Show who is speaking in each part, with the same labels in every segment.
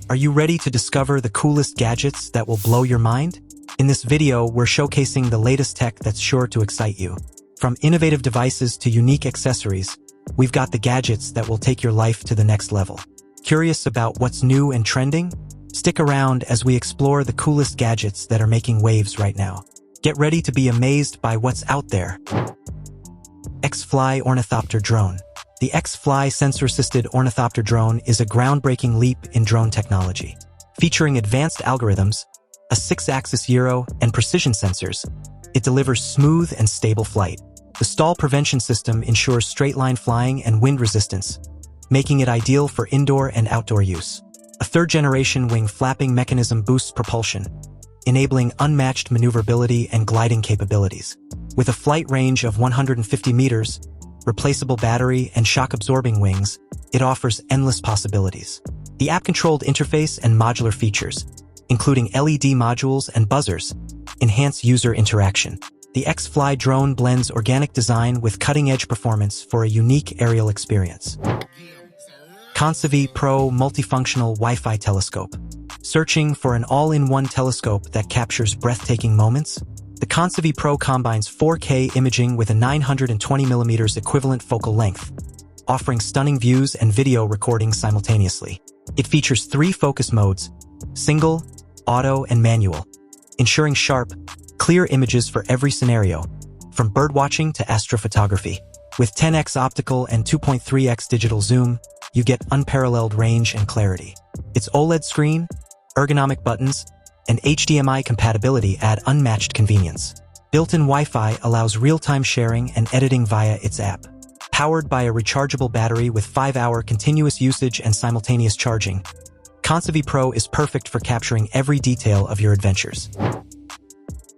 Speaker 1: Are you ready to discover the coolest gadgets that will blow your mind? In this video, we're showcasing the latest tech that's sure to excite you. From innovative devices to unique accessories, we've got the gadgets that will take your life to the next level. Curious about what's new and trending? Stick around as we explore the coolest gadgets that are making waves right now. Get ready to be amazed by what's out there. XFLY Ornithopter Drone. The XFLY sensor-assisted ornithopter drone is a groundbreaking leap in drone technology. Featuring advanced algorithms, a 6-axis gyro, and precision sensors, it delivers smooth and stable flight. The stall prevention system ensures straight-line flying and wind resistance, making it ideal for indoor and outdoor use. A third-generation wing flapping mechanism boosts propulsion, enabling unmatched maneuverability and gliding capabilities. With a flight range of 150 meters, replaceable battery, and shock-absorbing wings, it offers endless possibilities. The app-controlled interface and modular features, including LED modules and buzzers, enhance user interaction. The XFLY drone blends organic design with cutting-edge performance for a unique aerial experience. KONSIVY Pro Multifunctional Wi-Fi Telescope. Searching for an all-in-one telescope that captures breathtaking moments? The KONSIVY Pro combines 4K imaging with a 920mm equivalent focal length, offering stunning views and video recording simultaneously. It features 3 focus modes: single, auto, and manual, ensuring sharp, clear images for every scenario, from birdwatching to astrophotography. With 10x optical and 2.3x digital zoom, you get unparalleled range and clarity. Its OLED screen, ergonomic buttons, and HDMI compatibility add unmatched convenience. Built-in Wi-Fi allows real-time sharing and editing via its app. Powered by a rechargeable battery with 5-hour continuous usage and simultaneous charging, KONSIVY Pro is perfect for capturing every detail of your adventures.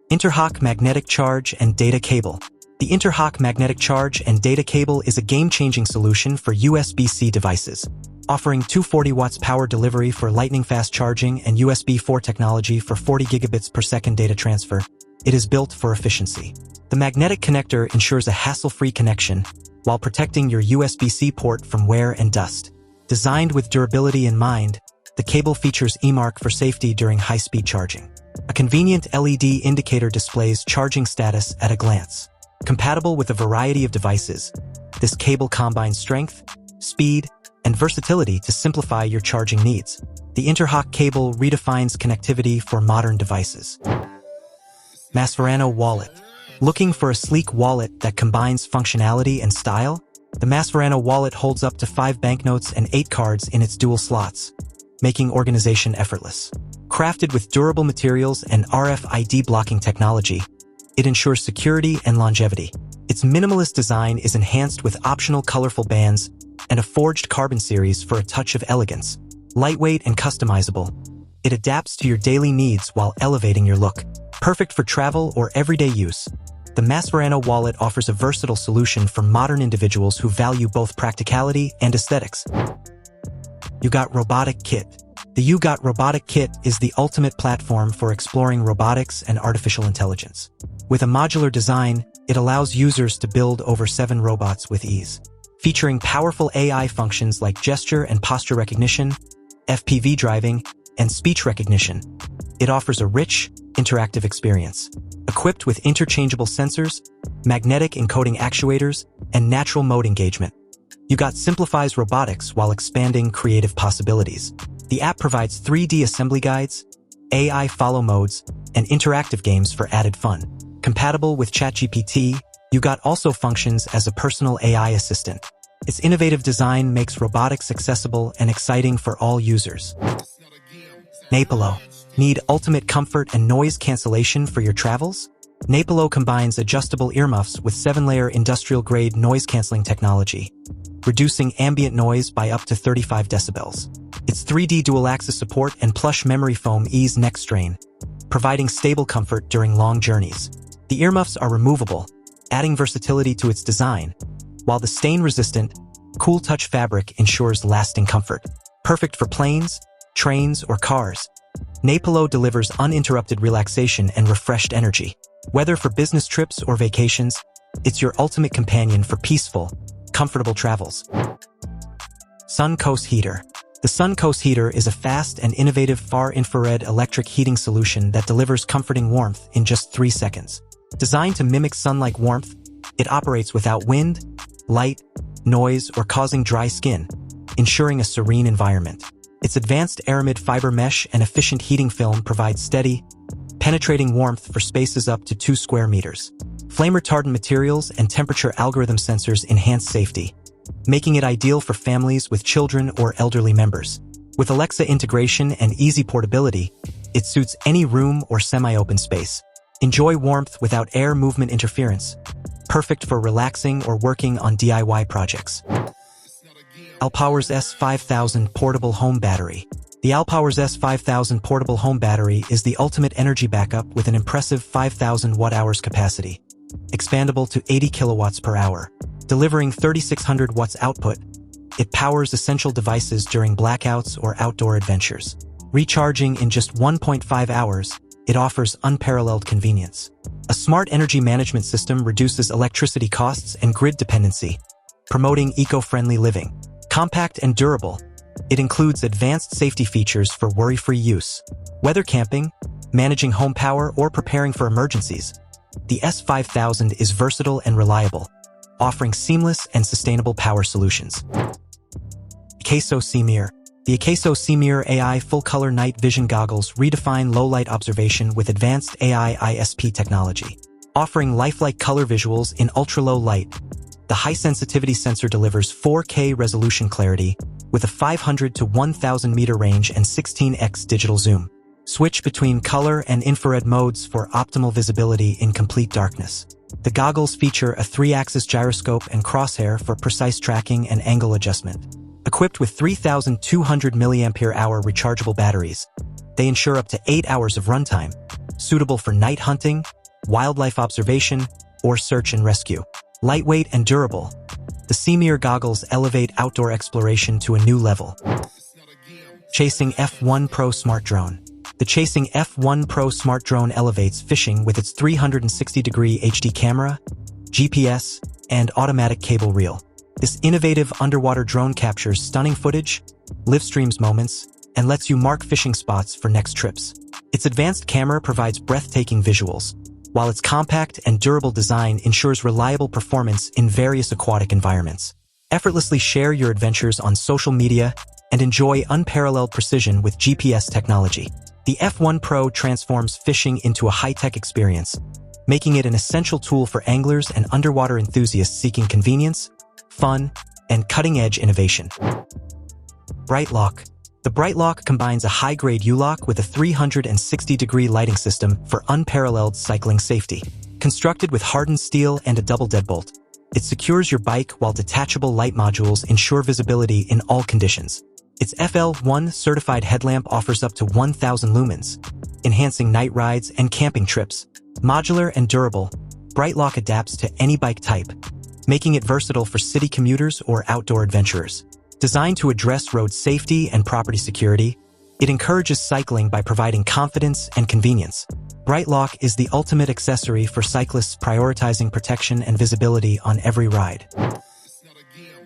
Speaker 1: INTERHOK Magnetic Charge and Data Cable. The INTERHOK Magnetic Charge and Data Cable is a game-changing solution for USB-C devices, offering 240 watts power delivery for lightning-fast charging and USB 4 technology for 40 gigabits per second data transfer. It is built for efficiency. The magnetic connector ensures a hassle-free connection while protecting your USB-C port from wear and dust. Designed with durability in mind, the cable features eMark for safety during high-speed charging. A convenient LED indicator displays charging status at a glance. Compatible with a variety of devices, this cable combines strength, speed, and versatility to simplify your charging needs. The INTERHOK cable redefines connectivity for modern devices. MASVERANO Wallet. Looking for a sleek wallet that combines functionality and style? The MASVERANO wallet holds up to 5 banknotes and 8 cards in its dual slots, making organization effortless. Crafted with durable materials and RFID blocking technology, it ensures security and longevity. Its minimalist design is enhanced with optional colorful bands and a forged carbon series for a touch of elegance. Lightweight and customizable, it adapts to your daily needs while elevating your look. Perfect for travel or everyday use, the MASVERANO wallet offers a versatile solution for modern individuals who value both practicality and aesthetics. UGOT Robotic Kit. The UGOT Robotic Kit is the ultimate platform for exploring robotics and artificial intelligence. With a modular design, it allows users to build over 7 robots with ease. Featuring powerful AI functions like gesture and posture recognition, FPV driving, and speech recognition, it offers a rich, interactive experience. Equipped with interchangeable sensors, magnetic encoding actuators, and natural mode engagement, UGOT simplifies robotics while expanding creative possibilities. The app provides 3D assembly guides, AI follow modes, and interactive games for added fun. Compatible with ChatGPT, UGOT also functions as a personal AI assistant. Its innovative design makes robotics accessible and exciting for all users. NAPILLOW. Need ultimate comfort and noise cancellation for your travels? NAPILLOW combines adjustable earmuffs with 7-layer industrial-grade noise-canceling technology, reducing ambient noise by up to 35 decibels. Its 3D dual-axis support and plush memory foam ease neck strain, providing stable comfort during long journeys. The earmuffs are removable, adding versatility to its design, while the stain-resistant, cool-touch fabric ensures lasting comfort. Perfect for planes, trains, or cars, NAPILLOW delivers uninterrupted relaxation and refreshed energy. Whether for business trips or vacations, it's your ultimate companion for peaceful, comfortable travels. SUNKOS heater. The SUNKOS heater is a fast and innovative far-infrared electric heating solution that delivers comforting warmth in just 3 seconds. Designed to mimic sun-like warmth, it operates without wind, light, noise, or causing dry skin, ensuring a serene environment. Its advanced aramid fiber mesh and efficient heating film provide steady, penetrating warmth for spaces up to 2 square meters. Flame-retardant materials and temperature algorithm sensors enhance safety, making it ideal for families with children or elderly members. With Alexa integration and easy portability, it suits any room or semi-open space. Enjoy warmth without air movement interference, perfect for relaxing or working on DIY projects. ALLPOWERS S5000 Portable Home Battery. The ALLPOWERS S5000 Portable Home Battery is the ultimate energy backup with an impressive 5,000 watt-hours capacity, expandable to 80 kilowatts per hour. Delivering 3,600 watts output, it powers essential devices during blackouts or outdoor adventures. Recharging in just 1.5 hours, it offers unparalleled convenience. A smart energy management system reduces electricity costs and grid dependency, promoting eco-friendly living. Compact and durable, it includes advanced safety features for worry-free use. Whether camping, managing home power, or preparing for emergencies, the S5000 is versatile and reliable, offering seamless and sustainable power solutions. AKASO SEEMOR. The AKASO SEEMOR AI full-color night vision goggles redefine low-light observation with advanced AI ISP technology. Offering lifelike color visuals in ultra-low light, the high-sensitivity sensor delivers 4K resolution clarity with a 500 to 1,000 meter range and 16x digital zoom. Switch between color and infrared modes for optimal visibility in complete darkness. The goggles feature a 3-axis gyroscope and crosshair for precise tracking and angle adjustment. Equipped with 3,200 mAh rechargeable batteries, they ensure up to 8 hours of runtime, suitable for night hunting, wildlife observation, or search and rescue. Lightweight and durable, the SEEMOR goggles elevate outdoor exploration to a new level. Chasing F1 Pro Smart Drone. The Chasing F1 Pro Smart Drone elevates fishing with its 360-degree HD camera, GPS, and automatic cable reel. This innovative underwater drone captures stunning footage, live streams moments, and lets you mark fishing spots for next trips. Its advanced camera provides breathtaking visuals, while its compact and durable design ensures reliable performance in various aquatic environments. Effortlessly share your adventures on social media and enjoy unparalleled precision with GPS technology. The F1 Pro transforms fishing into a high-tech experience, making it an essential tool for anglers and underwater enthusiasts seeking convenience, fun, and cutting-edge innovation. BRIGHTLOC. The BRIGHTLOC combines a high-grade U-lock with a 360-degree lighting system for unparalleled cycling safety. Constructed with hardened steel and a double deadbolt, it secures your bike while detachable light modules ensure visibility in all conditions. Its FL1 certified headlamp offers up to 1,000 lumens, enhancing night rides and camping trips. Modular and durable, BRIGHTLOC adapts to any bike type, making it versatile for city commuters or outdoor adventurers. Designed to address road safety and property security, it encourages cycling by providing confidence and convenience. BRIGHTLOC is the ultimate accessory for cyclists prioritizing protection and visibility on every ride.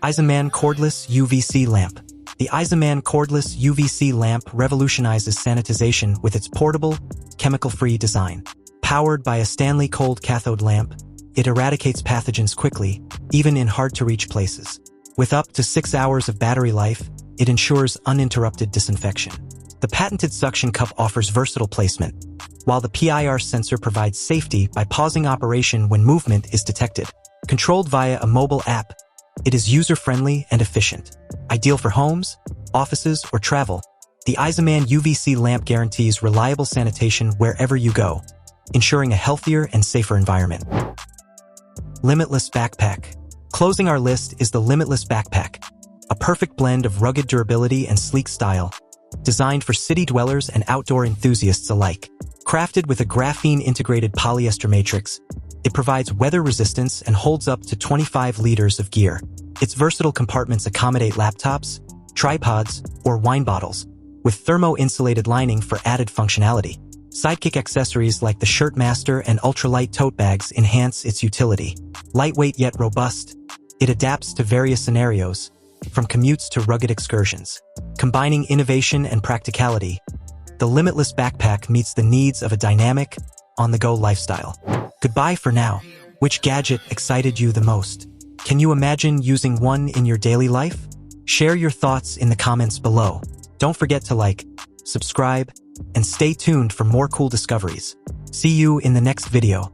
Speaker 1: EISENMAN Cordless UVC Lamp. The EISENMAN Cordless UVC Lamp revolutionizes sanitization with its portable, chemical-free design. Powered by a Stanley cold cathode lamp, it eradicates pathogens quickly, even in hard-to-reach places. With up to 6 hours of battery life, it ensures uninterrupted disinfection. The patented suction cup offers versatile placement, while the PIR sensor provides safety by pausing operation when movement is detected. Controlled via a mobile app, it is user-friendly and efficient. Ideal for homes, offices, or travel, the EISENMAN UVC lamp guarantees reliable sanitation wherever you go, ensuring a healthier and safer environment. Limitless Backpack. Closing our list is the Limitless Backpack, a perfect blend of rugged durability and sleek style, designed for city dwellers and outdoor enthusiasts alike. Crafted with a graphene-integrated polyester matrix, it provides weather resistance and holds up to 25 liters of gear. Its versatile compartments accommodate laptops, tripods, or wine bottles, with thermo-insulated lining for added functionality. Sidekick accessories like the Shirt Master and ultralight tote bags enhance its utility. Lightweight yet robust, it adapts to various scenarios, from commutes to rugged excursions. Combining innovation and practicality, the Limitless backpack meets the needs of a dynamic, on-the-go lifestyle. Goodbye for now. Which gadget excited you the most? Can you imagine using one in your daily life? Share your thoughts in the comments below. Don't forget to like, subscribe, and stay tuned for more cool discoveries. See you in the next video.